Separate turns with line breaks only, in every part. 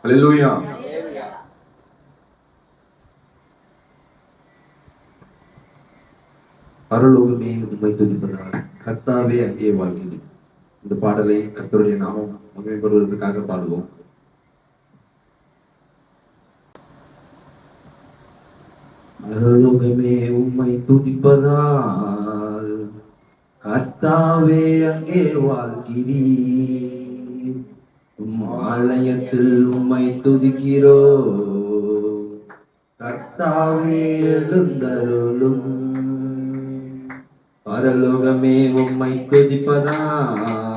அல்லேலூயா. பரலோகமே உம்மை துதிப்பதாக, கர்த்தாவே அங்கே வாழ்கிறேன். இந்த பாடலை கர்த்தருடைய நாமம் மகிமைப்படுவதற்காக பாடுவோம். பரலோகமே உம்மை துதிப்பதால், கர்த்தாவே அங்கே வாழ்கிறீர். ஆலயத்தில் உம்மை துதிக்கிறோ, கர்த்தாவே எழுந்தருளும். பரலோகமே உம்மை துதிப்பதால்,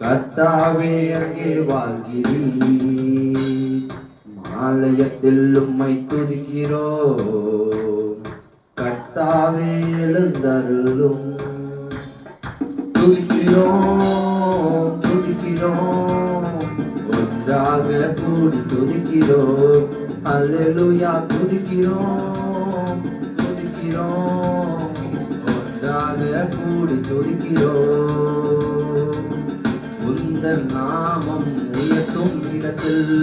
கர்த்தாவே அங்கே வாழ்கிறீர். ஆலயத்தில் உம்மை துதிக்கிறோ, கர்த்தாவே எழுந்தருளும். துதிக்கிறோம் துதிக்கிறோம், ஒன்றாக கூடி துதிக்கிறோம். அல்லேலூயா. துதிக்கிறோம் துதிக்கிறோம், ஒன்றாக கூடி துதிக்கிறோம். உந்தன் நாமம் உயர்த்தும் இடத்தில்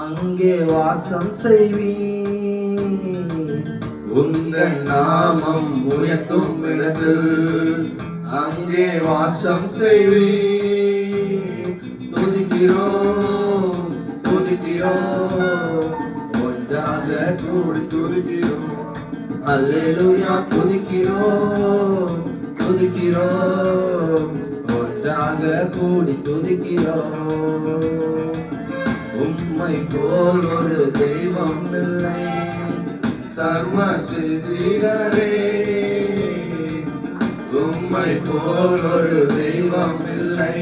அங்கே வாசம் செய்வீர். உந்தன் நாமம் உயர்த்தும் இடத்தில் அங்கே வாசம் செய்வீர். துதிக்கிறோம் துதிக்கிறோம், ஒன்றாக கூடி துதிக்கிறோம். அல்லேலூயா. துதிக்கிறோம் துதிக்கிறோம், ஒன்றாக கூடி துதிக்கிறோம். உம்மை போல் ஒரு தெய்வம் இல்லை, சர்வ சிருஷ்டிகரே. உம்மை போல் ஒரு தெய்வம் இல்லை,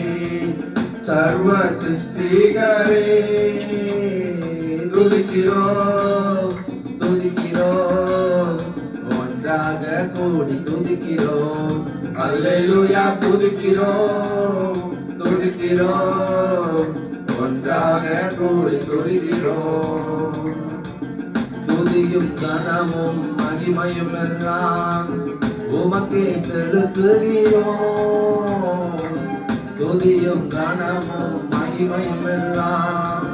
சர்வ சிருஷ்டிகரே. துதிக்கிறோம் துதிக்கிறோம், ஒன்றாக கூடி துதிக்கிறோம். அல்லேலூயா. துதிக்கிறோம் துதிக்கிறோம், ஒன்றாக கூடி துதிக்கிறோம். துதியும் கனமும் மகிமையும் எல்லாம் உமக்கே செலுத்துகிறோம். துதியும் கனமும் மகிமையும் எல்லாம்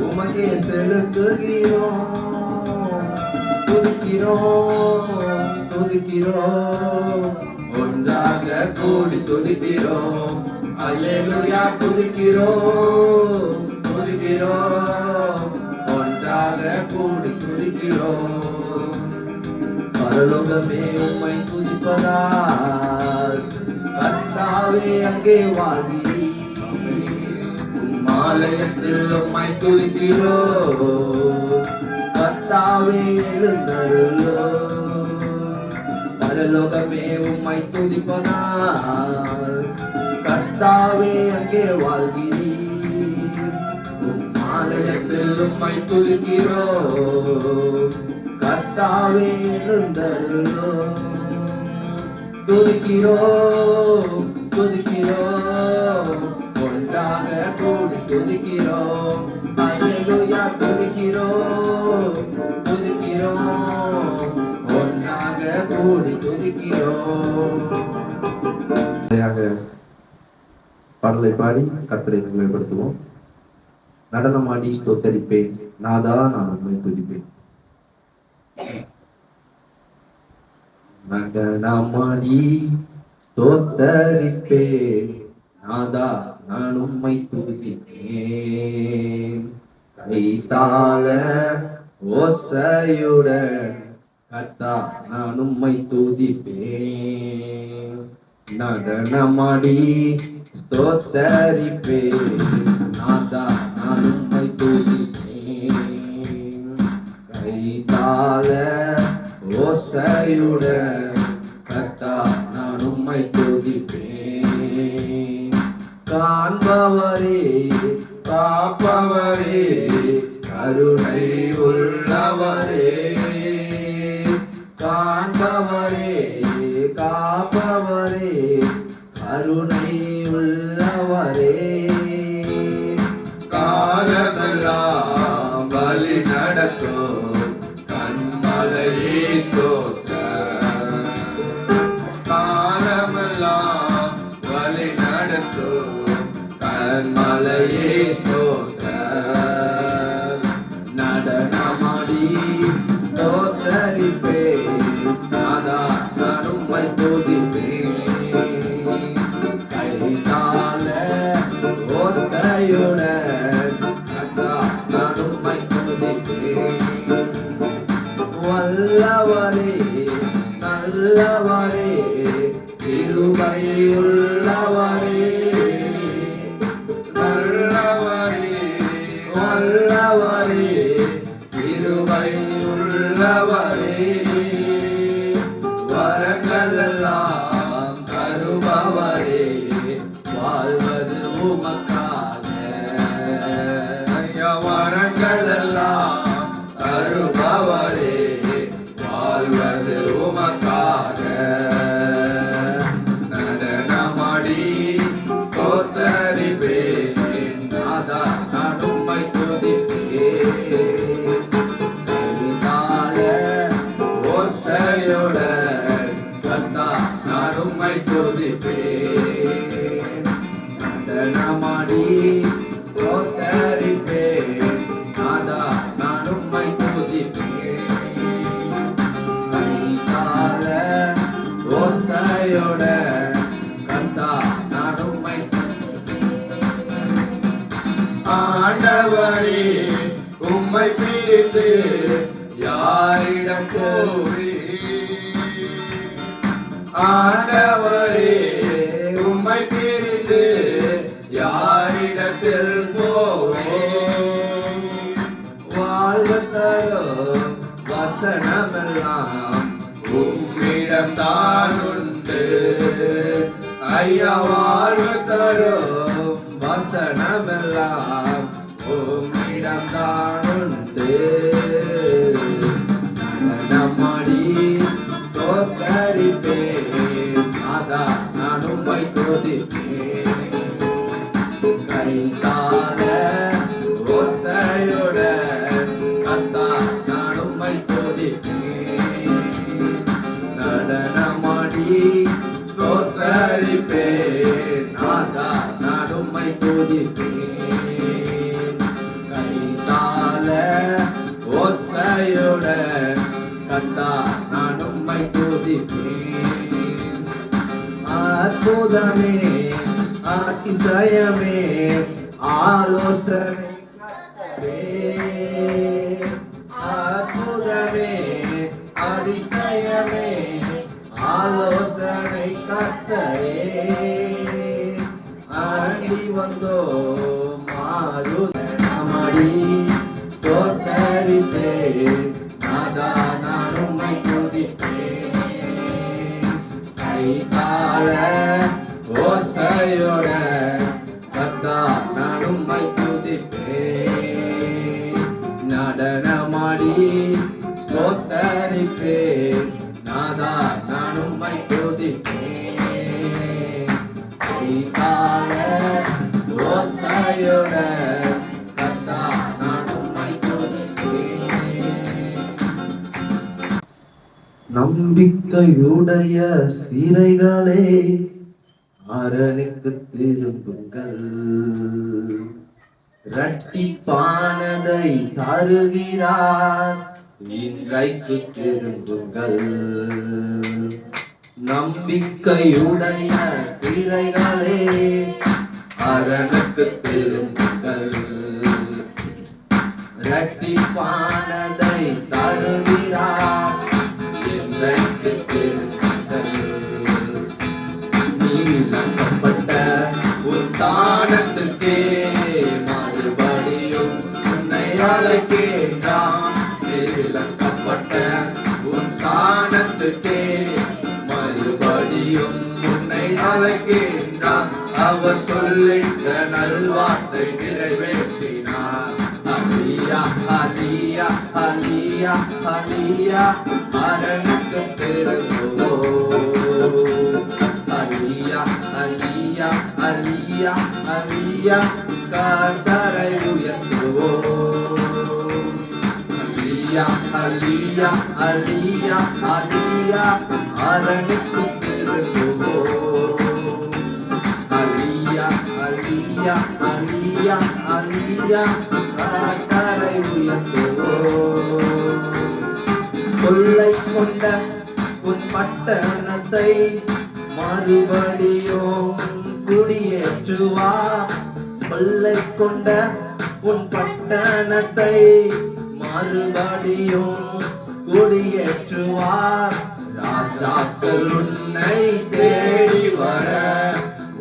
உமக்கே செலுத்துகிறோம். துதிக்கிறோம் துதிக்கிறோம், ஒன்றாக கூடி துதிக்கிறோம். அல்லேலூயா. துதிக்கிறோம் துதிக்கிறோம், ஒன்றாக கூடி துதிக்கிறோம். பரலோகமே உம்மை துதிப்பதால், கர்த்தாவே அங்கே வாழ்கிறீர். ஆலயத்தில் உம்மை துதிக்கிறோம், கர்த்தாவே எழுந்தருளும். பரலோகமே உம்மை துதிப்பதால், கர்த்தாவே அங்கே வாழ்கிறீர். ஆலயத்தில் உம்மை துதிக்கிறோம், கர்த்தாவே எழுந்தருளும். துதிக்கிறோம் துதிக்கிறோம், ஒன்றாக கூடி துதிக்கிறோம். அல்லேலூயா. துதிக்கிறோம் துதிக்கிறோம், ஒன்றாக கூடி துதிக்கிறோம். பாடலை பாடி கர்த்தரை மேம்படுத்துவோம். நடனமாடி ஸ்தோத்தரிப்பேன், நாதா நான் உம்மை துதிப்பேன். நடனமாடி ஸ்தோத்தரிப்பேன், நாதா நான் உம்மை துதிப்பேன். கைத்தாள ஓசையுடன் கர்த்தா நான் உம்மை துதிப்பேன். நடனமாடி ஸ்தோத்தரிப்பேன், நாதா நான் உம்மை துதிப்பேன். கைத்தாள ஓசையுடன் கர்த்தா நான் உம்மை துதிப்பேன். காண்பவரே காப்பவரே, கருணை உள்ளவரே. காண்பவரே காப்பவரே, கருணை உள்ளவரே. காலமெல்லாம் வழி நடத்தும் கண்மலையே ஸ்தோத்திரம். காலமெல்லாம் வழி நடத்தும் கண்மலையே ஸ்தோத்திரம். வல்லவரே கிருபை உள்ளவரே வரங்களெல்லாம் தருபவரே வாழ்வது உமக்காக வரங்களெல்லாம் தருபவரே வாழ்வது உமக்காக நடனமாடி ஸ்தோத்தரிப்பேன் நாதா நான் உம்மை துதிப்பேன் கைதாள ஓசையுடன் கர்த்தா நான் உம்மை துதிப்பேன் நடனமாடி ஸ்தோத்தரிப்பேன் நாதா நான் உம்மை துதிப்பேன் கைதாள ஓசையுடன் கர்த்தா நான் உம்மை ஆண்டவரே உம்மை பிரித்து யாரிடம் போவேன் ஆண்டவரே உம்மை பிரித்து யாரிடத்தில் போவேன் வாழ்வு தரும் வசனமெல்லாம் உம்மிடம் தான் உண்டு ஐயா வாழ்வு தரும் வசனமெல்லாம் உம்மிடம் தான் உண்டு நடனமாடி ஸ்தோத்தரிப்பேன் நாதா நான் உம்மை துதிப்பேன் கைதாள ஓசையுடன் கர்த்தா நான் உம்மை துதிப்பேன் நடனமாடி ஸ்தோத்தரிப்பேன் நாதா நான் உம்மை துதிப்பேன் கைதாள ஓசையுடன் கர்த்தா நான் உம்மை துதிப்பேன் அற்புதமே அதிசயமே ஆலோசனை அற்புதமே அதிசயமே ஆலோசனை கர்த்தரே ஆடி வந்தோ மாறுதமடி ஸ்தோத்தரிப்பேன் நாதா நான் உம்மை துதிப்பேன் கைதாள ஓசையுடன் கர்த்தா நான் உம்மை துதிப்பேன் நடனமாடி ஸ்தோத்தரிப்பேன் நாதா நான் உம்மை துதிப்பேன் கைதாள ஓசையுடன் கர்த்தா நான் உம்மை துதிப்பேன் நம்பிக்கையுடைய சிறைகளே அரணுக்கு திரும்புங்கள் இரட்டிப்பானதை தருகிறார் இன்றைக்கு திரும்புங்கள் நம்பிக்கையுடைய சிறைகளே அரணுக்கு திரும்புங்கள் இரட்டிப்பானதை தருகிறார் இன்றைக்கு திரும்புங்கள் நீக்கப்பட்ட உன் ஸ்தானத்துக்கே மறுபடியும் உன்னை அழைக்கின்றான் நீக்கப்பட்ட உன் ஸ்தானத்துக்கே மறுபடியும் உன்னை அழைக்கின்றான் அவர் சொல்லிட்ட நல்வார்த்தை நிறைவேற்றினார் அலியா அலியா அலியா அலியா அரணுக்கு திரும்புவோம் அலியா அலியா அலியா அலியா கர்த்தரை உயர்த்துவோம் அலியா அலியா அலியா அலியா அரணுக்கு திரும்புவோம் அலியா அலியா அலியா அலியா கர்த்தரை உயர்த்துவோம் கொள்ளை கொண்ட உன் பட்டணத்தை மறுபடியும் குடியேற்றுவார் கொள்ளை கொண்ட உன் பட்டணத்தை மறுபடியும் குடியேற்றுவார் ராஜாக்கள் உன்னை தேடி வர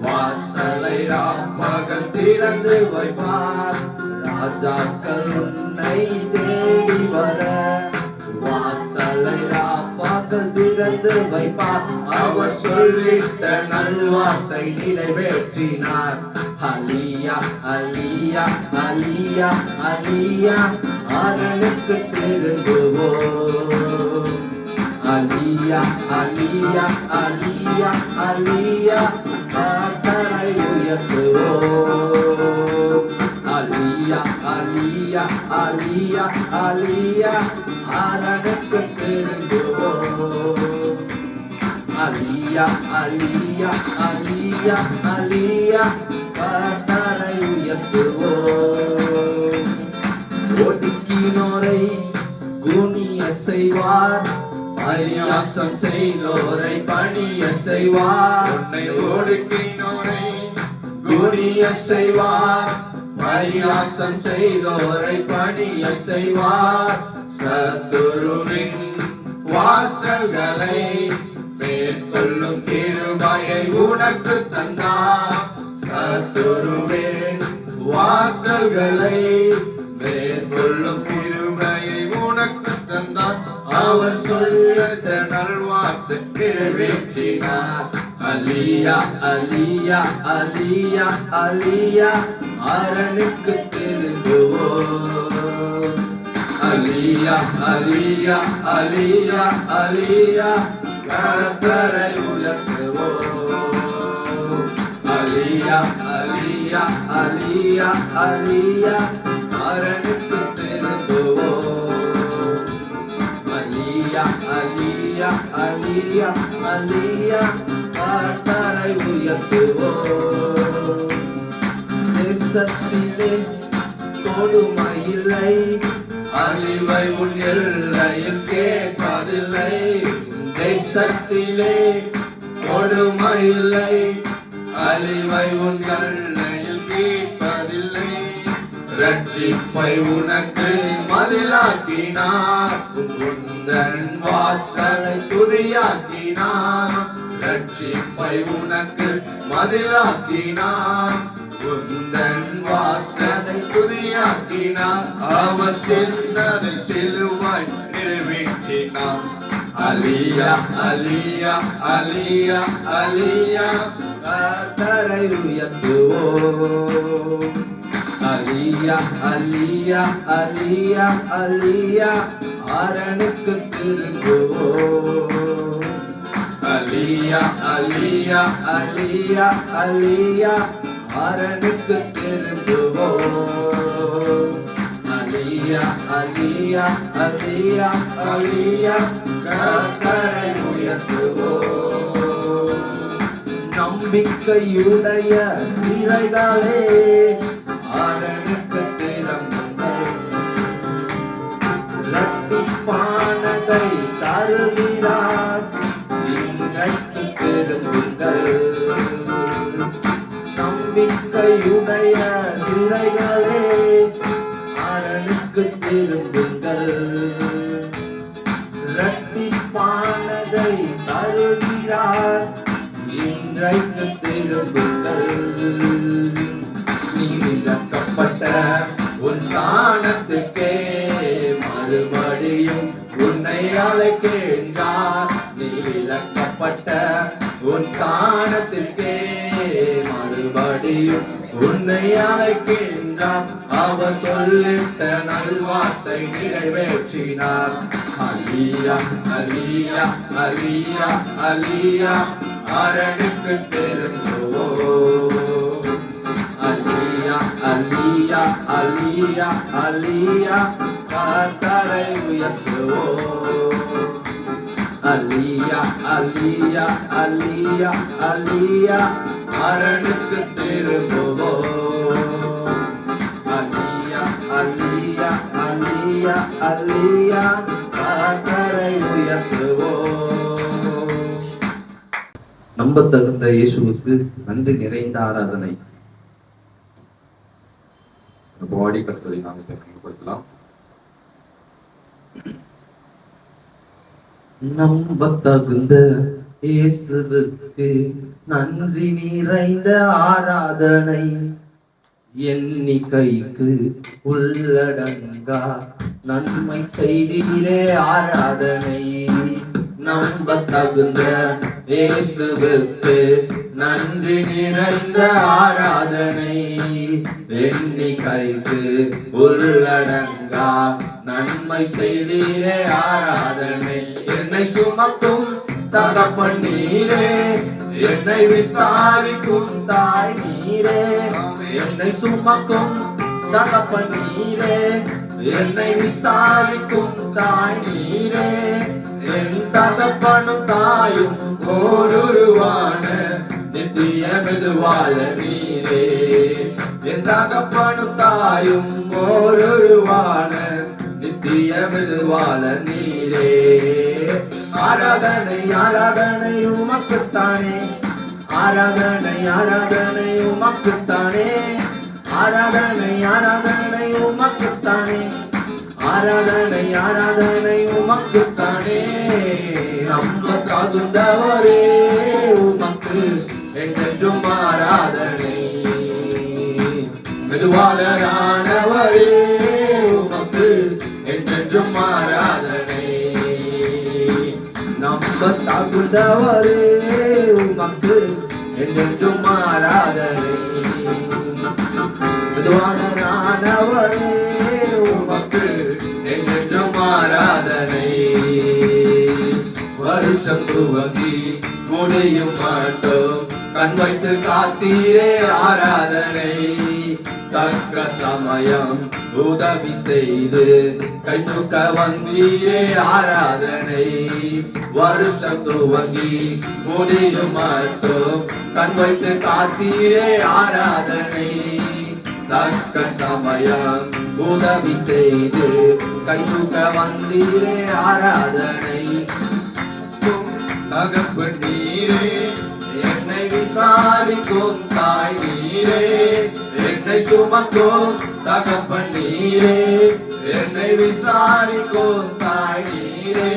வாசலை ராப்பகல் திறந்து வைப்பார் ராஜாக்கள் உன்னை தேடி வர வாசலை ராப்பாக்கள் திறந்து வைப்பார். அவர் சொல்லிட்ட நல்வார்த்தை நிறைவேற்றினார். அலியா அலியா அலியா அலியா அரணுக்கு திரும்புவோம். அலியா அலியா அலியா அலியா கர்த்தரை உயர்த்துவோம். அலியா அலியா அலியா அலியா அரணுக்கு திரும்புவோம். அலியா அலியா அலியா அலியா கர்த்தரை உயர்த்துவோம். ஒடுக்கினோரை குனிய செய்வார். பரியாசம் செய்தோரை பணிய செய்வார். உன்னை ஒடுக்கினோரை குனிய செய்வார். பரியாசம் செய்தோரை பணிய செய்வார். சத்துருவின் வாசல்களை மேற்கொள்ளும் கிருபையை உனக்கு தந்தார். சத்துருவின் வாசல்களை மேற்கொள்ளும் கிருபையை உனக்கு தந்தார். அவர் சொல்லிய நல்வார்த்தை நிறைவேற்றினார். அலியா அலியா அலியா அலியா அரணுக்கு திரும்புவோம். அலியா அலியா அலியா அலியா கர்த்தரை உயர்த்துவோம். அலியா அலியா அலியா அலியா அரணுக்கு திரும்புவோம். அலியா அலியா அலியா அலியா கர்த்தரை உயர்த்துவோம். தேசத்திலே கொடுமையில்லை, அழிவை உன் எல்லையில் கேட்பதில்லை. தேசத்திலே கொடுமையில்லை, அழிவை உன் எல்லையில் கேட்பதில்லை. ரட்சிப்பை உனக்கு மதிலாக்கினார். உந்தன் வாசலை துதியாக்கினார். ரட்சிப்பை உனக்கு மதிலாக்கினார். உந்தன் வாசலை துதியாக்கினார். அவர் சொன்னதை சிலுவாய் நிறைவேற்றினார். அலியா அலியா அலியா அலியா கர்த்தரை உயர்த்துவோம். அலியா அலியா அலியா அலியா அரணுக்கு திரும்புவோம். அலியா அலியா அலியா அலியா அரணுக்கு திரும்புவோம். அலியா அலியா அலியா அலியா கர்த்தரை உயர்த்துவோம். நம்பிக்கையுடைய சிறைகளே அரணுக்கு திரும்புங்கள். இரட்டிப்பானதை தருகிறார். இன்றைக்கு திரும்புங்கள். நம்பிக்கையுடைய சிறைகளே அரணுக்கு திரும்புங்கள். இரட்டிப்பானதை தருகிறார். இன்றைக்கு திரும்புங்கள். நீ விலக்கப்பட்ட உன் ஸ்தானத்துக்கே மறுபடியும் உன்னை அழைக்கின்றார். நீ விலக்கப்பட்ட உன் ஸ்தானத்துக்கே மறுபடியும் உன்னை அழைக்கின்றார். அவர் சொல்லிட்ட நல்வார்த்தை நிறைவேற்றினார். அலியா அலியா அலியா அலியா அரணுக்கு திரும்புவோம். அலியா அலியா அலியா அலியா கர்த்தரை உயர்த்துவோம். அலியா அலியா அலியா அலியா அரணுக்கு திரும்புவோம். அலியா அலியா அலியா அலியா கர்த்தரை உயர்த்துவோம். நம்ப தகுந்த இயேசுவுக்கு நன்றி நிறைந்த ஆராதனை. பாடி கர்த்தரை நாமத்தை பயன்படுத்தலாம். நம்ப தகுந்த இயேசுவுக்கு நன்றி நிறைந்த ஆராதனை. எண்ணிக்கைக்கு உள்ளடங்கா நன்மை செய்தீரே ஆராதனை. நம்ப தகுந்த இயேசுவுக்கு நன்றி நிறைந்த ஆராதனை. எண்ணிக்கைக்கு உள்ளடங்கா நன்மை செய்தீரே ஆராதனை. என்னை சுமக்கும் தகப்பன் நீரே, என்னை விசாரிக்கும் தாய் நீரே. என்னை சுமக்கும் தகப்பன் நீரே, என்னை விசாரிக்கும் தாய் நீரே. என் தகப்பனும் தாயும் ஓருருவான நித்திய மெதுவாழ நீரே. என் தகப்பனும் தாயும் ஓருருவான நித்திய மெதுவாழ நீரே. ஆராதனை ஆராதனை உமக்குத்தானே, ஆராதனை ஆராதனை உமக்குத்தானே, ஆராதனை ஆராதனை உமக்குத்தானே, ஆராதனை ஆராதனை உமக்குத்தானே. நம்ப தகுந்தவரே உமக்கு என்றென்றும் ஆராதனை. மெதுவாளரானவரே உமக்கு என்றென்றும் ஆராதனை. நம்ப தகுந்தவரே உமக்கு என்றென்றும் ஆராதனை. மெதுவாளரானவரே உமக்கு என்றென்றும் ஆராதனை. வருஷம் துவங்கி முடியும் மாட்டோம் கண் வைத்து காத்தீரே ஆராதனை. தக்க சமயம் உதவி செய்து கை தூக்க வந்தீரே ஆராதனை. வருஷம் துவங்கி முடியும் மாட்டோம் கண் வைத்து காத்தீரே ஆராதனை. தக்க சமயம் உதவி செய்து கை தூக்க வந்தீரே ஆராதனை. தகப்பன் நீரே, என்னை விசாரிக்கும் தாய் நீரே. என்னை சுமக்கும் தகப்பன் நீரே, என்னை விசாரிக்கும் தாய் நீரே.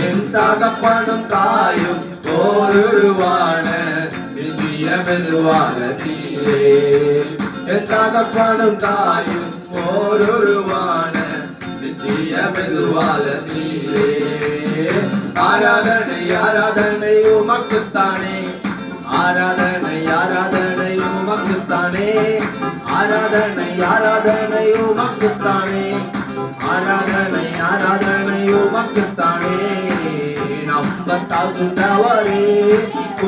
என் தகப்பனும் தாயும் ஓருருவான நித்திய மெதுவான நீரே. என் தகப்பனும் தாயும் ஓருருவான நித்திய மெதுவான நீரே. ஆராதனை ஆராதனை உமக்குத்தானே, ஆராதனை ஆராதனை உமக்குத்தானே, ஆராதனை ஆராதனை உமக்குத்தானே, ஆராதனை ஆராதனை உமக்குத்தானே. நம்ப தகுந்தவரே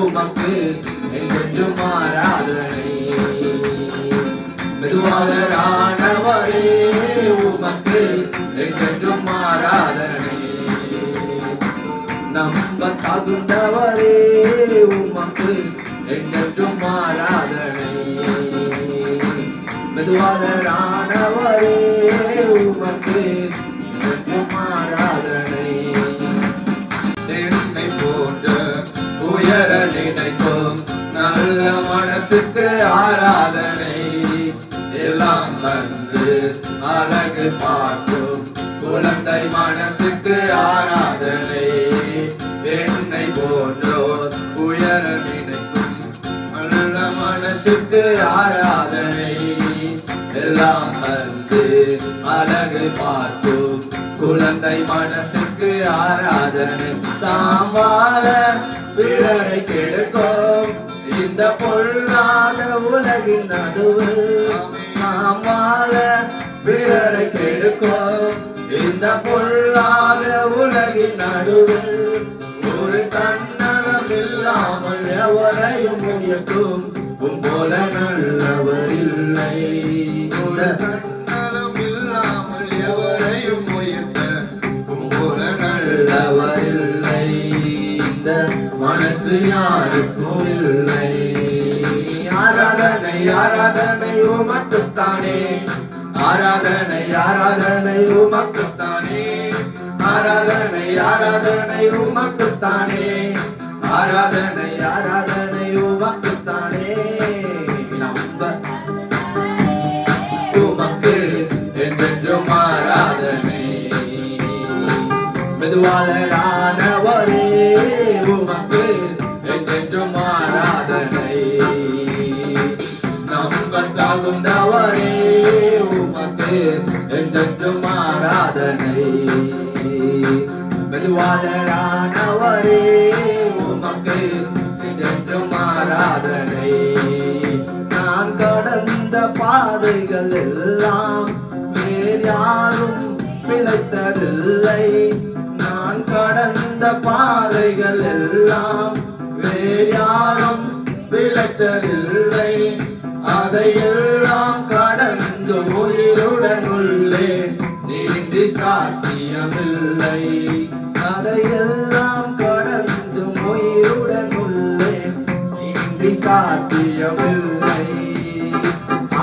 உமக்கு என்றென்றும் ஆராதனை. மெதுவாளரானவரே உமக்கு என்றென்றும் ஆராதனை. நம்ப தகுந்தவரே உமக்கு என்றென்றும் ஆராதனை. மெதுவாளரானவரே உமக்கு என்றென்றும் ஆராதனை. என்னை போன்ற உயர நினைக்கும் நல்ல மனசுக்கு ஆராதனை. எல்லாம் வந்து அழகு பார்க்கும் குழந்தை மனசுக்கு ஆராதனை. என்னை போன்றோர் உயர நினைக்கும் நல்ல மனசுக்கு ஆராதனை. எல்லாம் வந்து அழகு பார்க்கும் குழந்தை மனசுக்கு ஆராதனை. தாம் வாழ பிறரை கெடுக்கும் இந்த பொல்லாத உலகின் நடுவில். நாம் வாழ பிறரை கெடுக்கும் இந்த பொல்லாத உலகின் நடுவில். ஒரு தன்னலம் இல்லாமல் எவரையும் உயர்த்தும் போல நல்லவர் இல்லை. ஒரு தன்னலம் இல்லாமல் எவரையும் உயர்த்த போல நல்லவர் இல்லை. இந்த மனசு யாருக்கும் இல்லை. ஆராதனை ஆராதனை உமக்குத்தானே, ஆராதனை ஆராதனை உமக்குத்தானே, ஆராதனை ஆராதனை உமக்குத்தானே, ஆராதனை ஆராதனை உமக்குத்தானே. நம்ப உமக்கு என்றென்றும் ஆராதனை. மெதுவாளரானவரே உமக்கு என்றென்றும் ஆராதனை. நம்ப தகுந்த தகுந்தவரே உமக்கு என்றென்றும் ஆராதனை. மெதுவாளரானவரே உமக்கு என்றென்றும் ஆராதனை. நான் கடந்த பாதைகள் எல்லாம் வேறு யாரும் பிழைத்ததில்லை. நான் கடந்த பாதைகள் எல்லாம் வேறு யாரும் பிழைத்ததில்லை. அதையெல்லாம் கடந்து உயிருடன் உள்ளே நீண்டி சாத்தியமில்லை. அதையெல்லாம் கடந்து உயிருடன் உள்ளே நீண்டி சாத்தியமில்லை.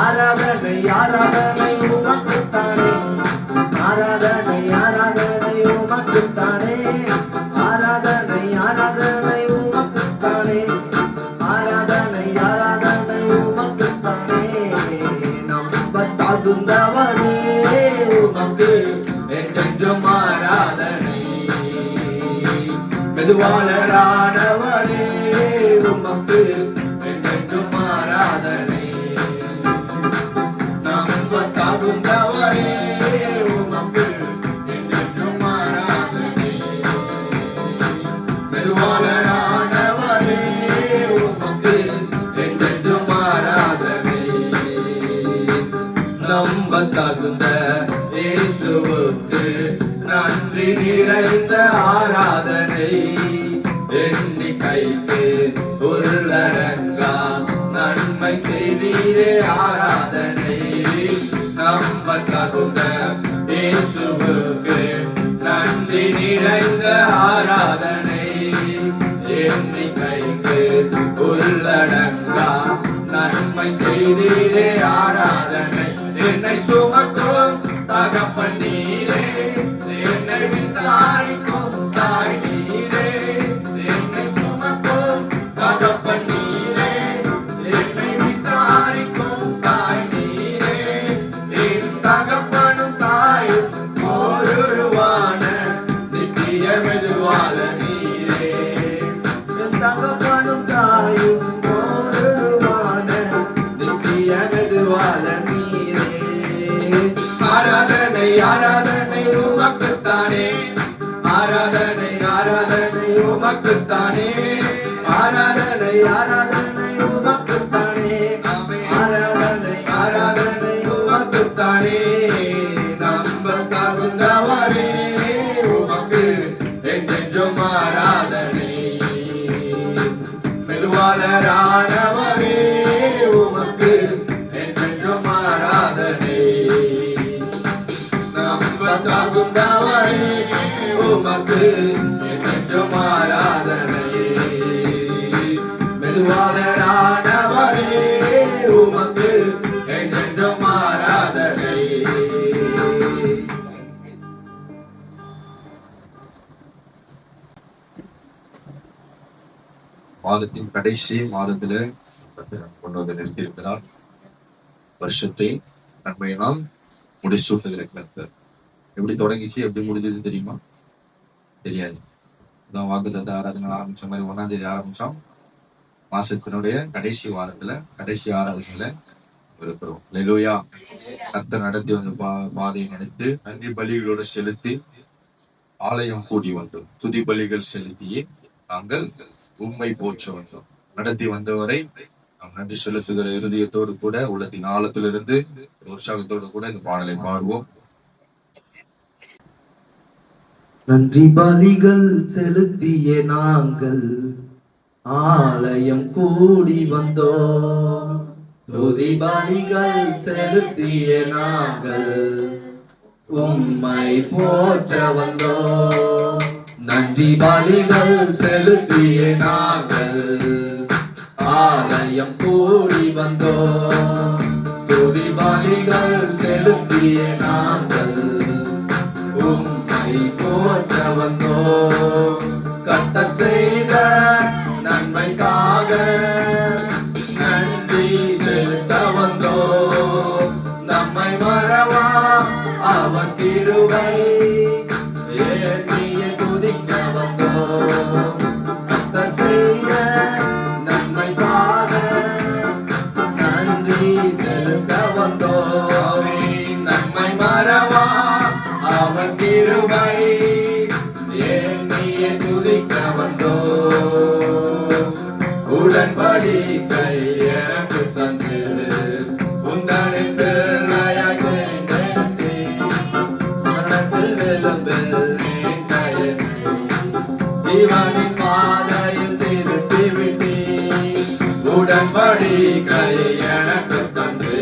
ஆராதனை ஆராதனை உமக்குத்தானே, ஆராதனை ஆராதனை உமக்குத்தானே, ஆராதனை ஆராதனை உமக்குத்தானே, ஆராதனை ஆராதனை உமக்குத்தானே. நம்ப தகுந்தவரே உமக்கு என்றென்றும் ஆராதனை. மெதுவாளரானவரே உமக்கு என்றென்றும் ஆராதனை. நம்ப தகுந்தவரே உமக்கு என்றென்றும் ஆராதனை. மெதுவாளரானவரே உமக்கு என்றென்றும் ஆராதனை. நம்ப தகுந்த இயேசுவுக்கு நன்றி நிறைந்த ஆராதனை. எண்ணிக்கைக்கு உள்ளடங்கா நன்மை செய்தீரே ஆராதனை. நம்ப தகுந்த இயேசுவுக்கு நன்றி நிறைந்த ஆராதனை. எண்ணிக்கைக்கு உள்ளடங்கா நன்மை செய்தீரே ஆராதனை. என்னை சுமக்கும் தகப்பன் நீரே, என்னை விசாரிக்கும் தாய் நீரே. என்னை சுமக்கும் தகப்பன் நீரே, என்னை விசாரிக்கும் தாய் நீரே. என் தகப்பனும் தாயும் ஓருருவான நித்திய மெதுவாள நீரே. என் தகப்பனும் தாயும் ஓருருவான நித்திய மெதுவாள நீரே. ஆராதனை ஆராதனை உமக்குத்தானே, ஆராதனை ஆராதனை உமக்குத்தானே, ஆராதனை ஆராதனை உமக்குத்தானே, ஆராதனை ஆராதனை உமக்குத்தானே. நம்ப தகுந்தவரே உமக்கு என்றென்றும் ஆராதனை. மெதுவாளரானவரே உமக்கு என்றென்றும் ஆராதனை. நம்ப தகுந்தவரே உமக்கு என்றென்றும் ஆராதனை. மெதுவாளரானவரே உமக்கு என்றென்றும் ஆராதனை.
மாதத்தின் கடைசி மாதத்துல கொண்டு வந்து நிறுத்தியிருக்கிறார். வருஷத்தை நன்மையினால் முடிசூட்டுகிற கர்த்தர். எப்படி தொடங்கிச்சு எப்படி முடிஞ்சது தெரியுமா? தெரியாது. இதான் வாக்குத்தத்த ஆராதனை ஆரம்பிச்ச மாதிரி 1ஆம் தேதி ஆரம்பிச்சோம். மாசத்தினுடைய கடைசி வாரத்துல கடைசி ஆராதனையில இருக்கிறோம். லெலுயா. கர்த்தர் நடத்தி வந்த பாதையை நினைத்து நன்றி பலிகளோட செலுத்தி ஆலயம் கூட்டி வந்தோம். துதி பலிகள் செலுத்தியே நாங்கள் உண்மை போற்ற வந்தோம். நடத்தி வந்தவரை நாம் நன்றி செலுத்துகிற இருதயத்தோடு கூட உள்ளத்தின் ஆழத்திலிருந்து உற்சாகத்தோடு கூட இந்த பாடலை பாடுவோம்.
நன்றி பலிகள் செலுத்திய நாங்கள் ஆலயம் கூடி வந்தோம். துதி பலிகள் செலுத்திய நாங்கள் உம்மை போற்ற வந்தோம். நன்றி பலிகள் செலுத்திய நாங்கள் ஆலயம் கூடி வந்தோம். துதி பலிகள் செலுத்திய நாங்கள் உம்மை போற்ற வந்தோம். கர்த்தர் செய்த நன்மைக்காக நன்றி செலுத்த வந்தோம். நம்மை மறவா அவன் திருவை ஏற்றிய துதிக்க வந்தோம். கர்த்தர் செய்த நன்மைக்காக நன்றி செலுத்த
நம்மை மறவா அவர் கிருபை எண்ணியே துதிக்க வந்தோ உடன்படிக்கை எனக்கு தந்து உந்தனின் பிள்ளையாய் தேர்ந்தெடுத்தீ மனத்தில் விளம்பில் நீண்ட என்னை ஜீவனின் பாதையில் திருப்பி விட்டீ உடன்படிக்கை எனக்கு தந்து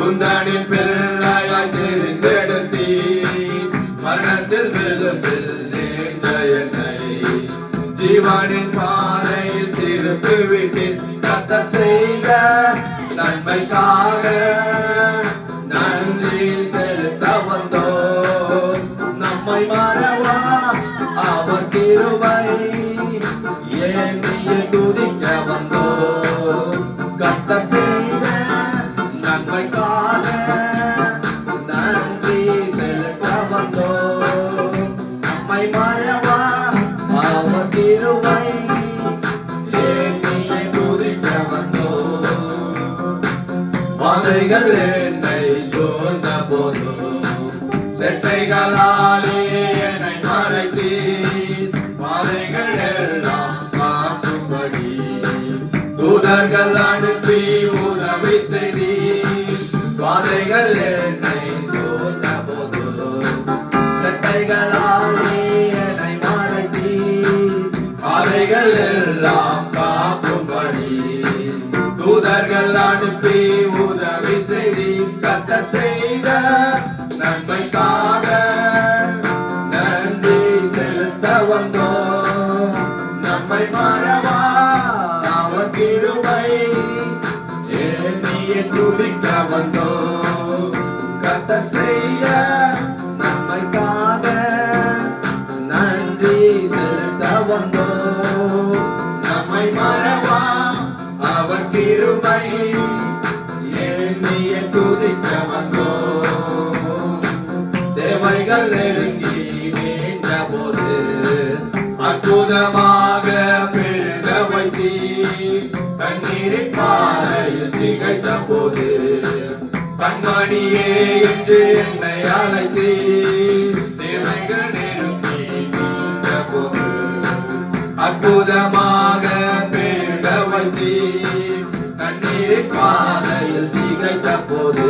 உந்தனின் பிள்ளையாய் தேர்ந்தெடுத்தீ மரணத்தில் விளம்பில் நீண்ட என்னை ஜீவனின் பாதையில் திருப்பி விட்டீர் கர்த்தர் செய்த நன்மைக்காக நன்றி செலுத்த வந்தோம் நம்மை மறவா அவர் கிருபை எண்ணியே துதிக்க வந்தோம் கர்த்தர் செய்த நன்மைக்காக நன்றி செலுத்த வந்தோம் நம்மை மறவா அவர் கிருபை எண்ணியே துதிக்க வந்தோம் வாதைகள் என்னை சூழ்ந்த போதும் செட்டைகளாலே என்னை மறைத்தீர் வாதைகள் எல்லாம் காக்கும்படி தூதர்கள் அனுப்பி உதவி செய்தீர் வாதைகள் என்னை சூழ்ந்த போதும் செட்டைகளாலே என்னை மறைத்தீர் வாதைகள் எல்லாம் காக்கும்படி தூதர்கள் அனுப்பி உதவி செய்தி கர்த்தர் செய்த நன்மைக்காக நன்றி செலுத்த வந்தோம் நம்மை மறவா அவர் கிருபை எண்ணியே துதிக்க வந்தோம் கர்த்தர் செய்த நன்மைக்காக நன்றி செலுத்த வந்தோம் நம்மை மறவா அவர் கிருபை எண்ணியே துதிக்க வந்தோம் தேவைகள் நெருங்கி நின்ற போது அற்புதமாக பெருக வைத்தீர் கண்ணீரின் பாறையில் திகைத்த போது கண்மணியே என்று என்னை அழைத்தீர் தேவைகள் நெருங்கி நின்ற போது அற்புதமாக பெருக வைத்தீர் கண்ணீரின் பாதையில் திகைத்த போது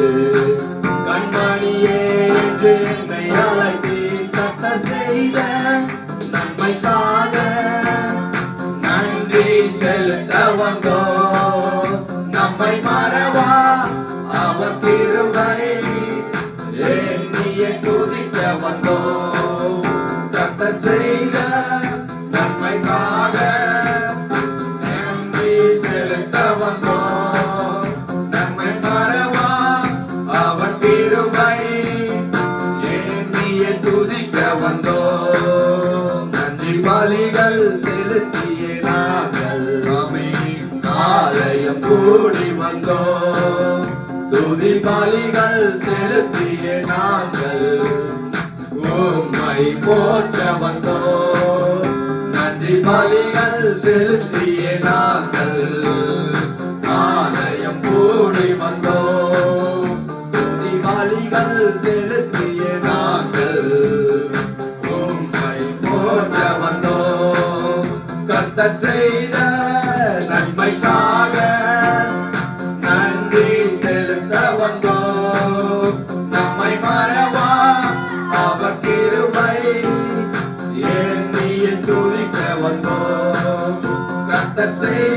கண்மணியே என்று என்னை அழைத்தீர் கர்த்தர் செய்த நன்மைக்காக நன்றி செலுத்த வந்தோம் நம்மை மறவா அவர் கிருபை எண்ணியே துதிக்க வந்தோம் கர்த்தர் செய்த நன்மைக்காக நன்றி செலுத்த வந்தோம் நம்மை மறவா அவர் கிருபை எண்ணியே துதிக்க வந்தோம் நன்றி பலிகள் செலுத்தியே நாங்கள் ஆலயம் கூடி வந்தோம் துதி பலிகள் செலுத்தியே நாங்கள் உம்மை போற்ற வந்தோம் நன்றி பலிகள் செலுத்தியே நாங்கள் ஆலயம் கூடி வந்தோம் துதி பலிகள் செலுத்தியே நாங்கள் உம்மை போற்ற வந்தோம் கர்த்தர் செய்த நன்மைக்காக நன்றி செலுத்த வந்தோம் நம்மை மறவா அவர் கிருபை எண்ணியே துதிக்க வந்தோம் கர்த்தர் செய்த